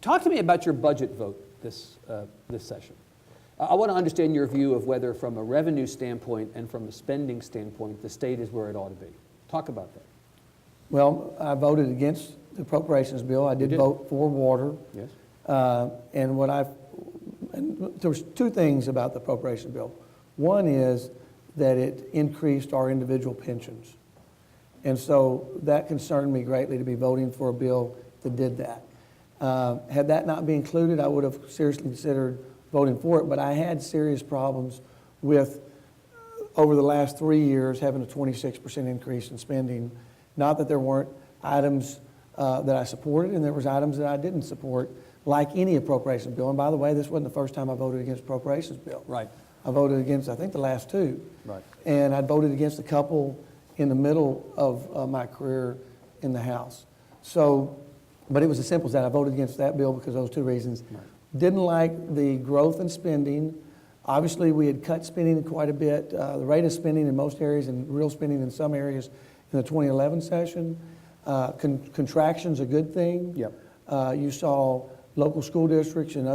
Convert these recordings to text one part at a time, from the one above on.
Talk to me about your budget vote this session. I want to understand your view of whether from a revenue standpoint and from a spending standpoint, the state is where it ought to be. Talk about that. Well, I voted against the appropriations bill. I did vote for water. Yes. And there was two things about the appropriation bill. One is that it increased our individual pensions. And so that concerned me greatly to be voting for a bill that did that. Had that not been included, I would have seriously considered voting for it, but I had serious problems with, over the last 3 years, having a 26% increase in spending. Not that there weren't items that I supported, and there was items that I didn't support, like any appropriations bill. And by the way, this wasn't the first time I voted against appropriations bill. Right. I voted against, I think, the last two. Right. And I voted against a couple in the middle of my career in the House. So, but it was as simple as that. I voted against that bill because of those two reasons. Right. Didn't like the growth in spending. Obviously, we had cut spending quite a bit. The rate of spending in most areas and real spending in some areas in the 2011 session. Contraction's a good thing. Yep. You saw local school districts and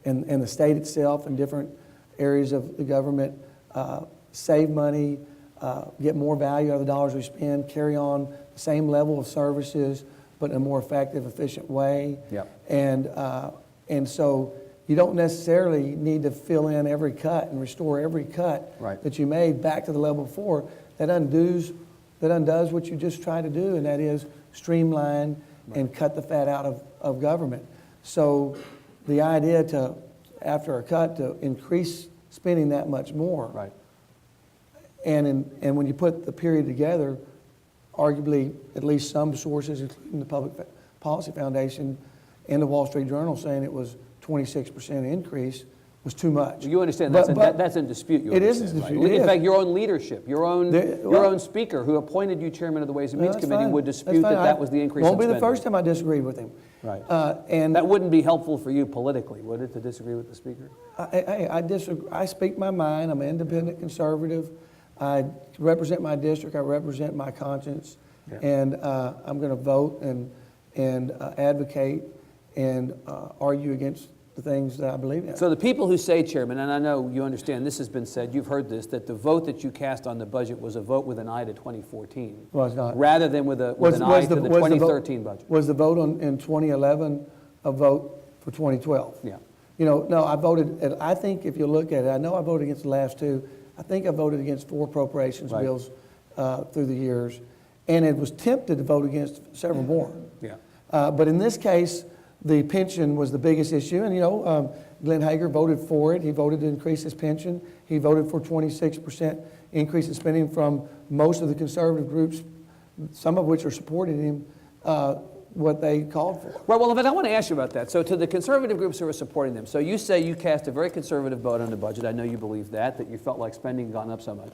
and the state itself and different areas of the government save money, get more value out of the dollars we spend, carry on the same level of services, but in a more effective, efficient way. Yep. And so you don't necessarily need to fill in every cut and restore every cut right. that you made back to the level before. That undoes what you just tried to do, and that is streamline right. and cut the fat out of government. So the idea to, after a cut, to increase spending that much more. Right. And when you put the period together, arguably at least some sources, including the Public Policy Foundation and the Wall Street Journal, saying it was 26% increase was too much. You understand that's in dispute. It is in dispute. Right? In fact, your own leadership, your own speaker, who appointed you chairman of the Ways and Means Committee, would dispute that was the increase. Won't in be the first time I disagreed with him. Right. And that wouldn't be helpful for you politically, would it, to disagree with the speaker? I disagree. I speak my mind. I'm an independent conservative. I represent my district. I represent my conscience, yeah. And I'm going to vote and advocate and argue against the things that I believe in. So the people who say, Chairman, and I know you understand, this has been said, you've heard this, that the vote that you cast on the budget was a vote with an eye to 2014. Well, it's not. Rather than with an eye to the 2013 budget. Was the vote in 2011 a vote for 2012? Yeah. You know, no, I voted, I think if you look at it, I know I voted against the last two. I think I voted against 4 appropriations right. bills through the years, and it was tempted to vote against several more. Yeah. But in this case, the pension was the biggest issue, and Glenn Hager voted for it. He voted to increase his pension. He voted for 26% increase in spending from most of the conservative groups, some of which are supporting him, what they called for. Right, well, but I want to ask you about that. So to the conservative groups who are supporting them, so you say you cast a very conservative vote on the budget. I know you believe that you felt like spending had gone up so much.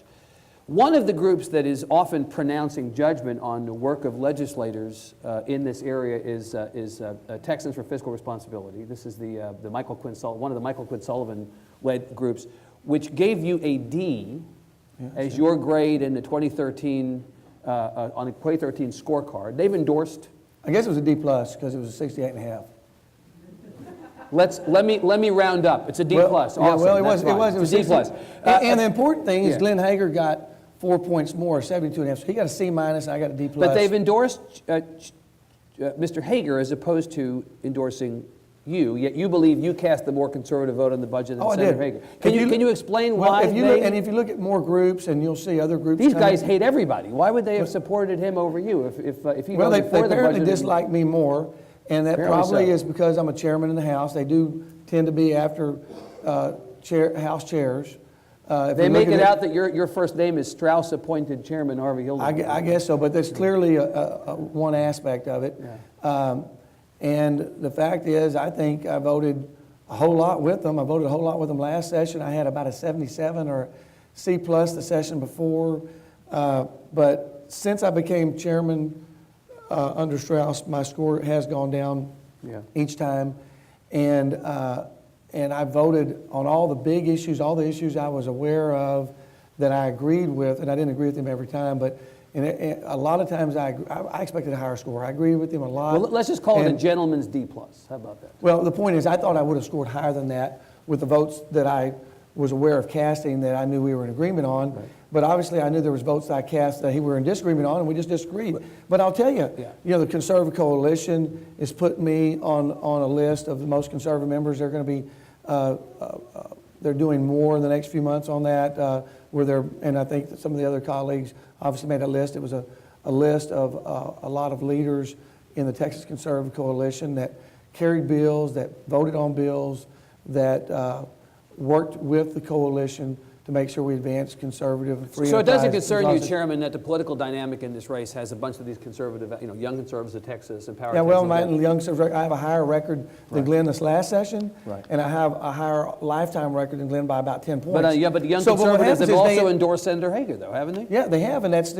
One of the groups that is often pronouncing judgment on the work of legislators in this area is Texans for Fiscal Responsibility. This is the Michael Quinn one of the Michael Quinn Sullivan-led groups, which gave you a D as your grade in the 2013 on the 2013 scorecard. They've endorsed. I guess it was a D plus because it was a 68.5. Let me round up. It's a D plus. Yeah, awesome. well, it was a D plus. And the important thing is Glenn Hager got 4 points more, 72.5. So he got a C minus, and I got a D plus. But they've endorsed Mr. Hager as opposed to endorsing you. Yet you believe you cast the more conservative vote on the budget than Senator Hager. Can you explain why? If you look at more groups, and you'll see other groups. These guys hate everybody. Why would they have supported him over you if he well, voted they for the budget? apparently dislike me more, and that probably is because I'm a chairman in the House. They do tend to be after House chairs. They make it out that your first name is Strauss-appointed Chairman Harvey Hildebrand. I guess so, but there's clearly one aspect of it. Yeah. And the fact is, I think I voted a whole lot with them. I voted a whole lot with them last session. I had about a 77 or C plus the session before. But since I became chairman under Strauss, my score has gone down each time. And I voted on all the big issues, all the issues I was aware of that I agreed with, and I didn't agree with them every time, but And a lot of times I expected a higher score. I agree with him a lot. Well, let's just call it a And- gentleman's D+. How about that? Well, the point is, I thought I would have scored higher than that with the votes that I was aware of casting that I knew we were in agreement on. Right. But obviously, I knew there was votes that I cast that we were in disagreement on, and we just disagreed. But I'll tell you, the Conservative Coalition is putting me on a list of the most conservative members. They're going to be, they're doing more in the next few months on that. And I think that some of the other colleagues obviously made a list. It was a list of a lot of leaders in the Texas Conservative Coalition that carried bills, that voted on bills, that worked with the coalition to make sure we advance conservative and free. So it doesn't enterprise concern you, closet. Chairman, that the political dynamic in this race has a bunch of these conservative, young conservatives of Texas and power. Yeah, well, Texas my young conservative, I have a higher record than Glenn this last session, Right. and I have a higher lifetime record than Glenn by about 10 points. But but the young So, what conservatives happens have is also endorsed Senator Hager, though, haven't they? Yeah, they have, and that's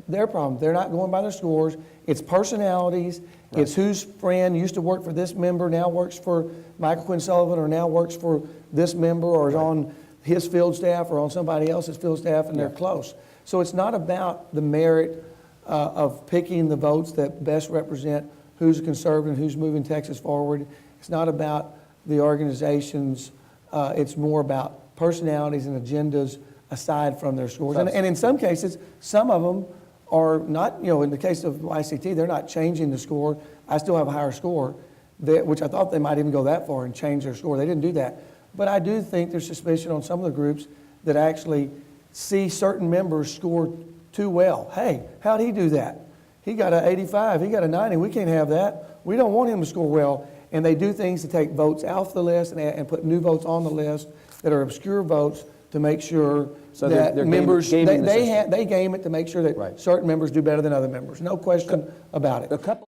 their problem. They're not going by their scores. It's personalities. Right. It's whose friend used to work for this member, now works for Michael Quinn Sullivan, or now works for this member, or is on his field staff or on somebody else's field staff, and they're close. So it's not about the merit of picking the votes that best represent who's conservative, who's moving Texas forward. It's not about the organizations. It's more about personalities and agendas aside from their scores. And in some cases, some of them are not, in the case of ICT, they're not changing the score. I still have a higher score, which I thought they might even go that far and change their score. They didn't do that. But I do think there's suspicion on some of the groups that actually see certain members score too well. Hey, how'd he do that? He got an 85, he got a 90, we can't have that. We don't want him to score well. And they do things to take votes off the list and put new votes on the list that are obscure votes to make sure that they're members, gaming the system. they game it to make sure that Right. certain members do better than other members. No question about it. A couple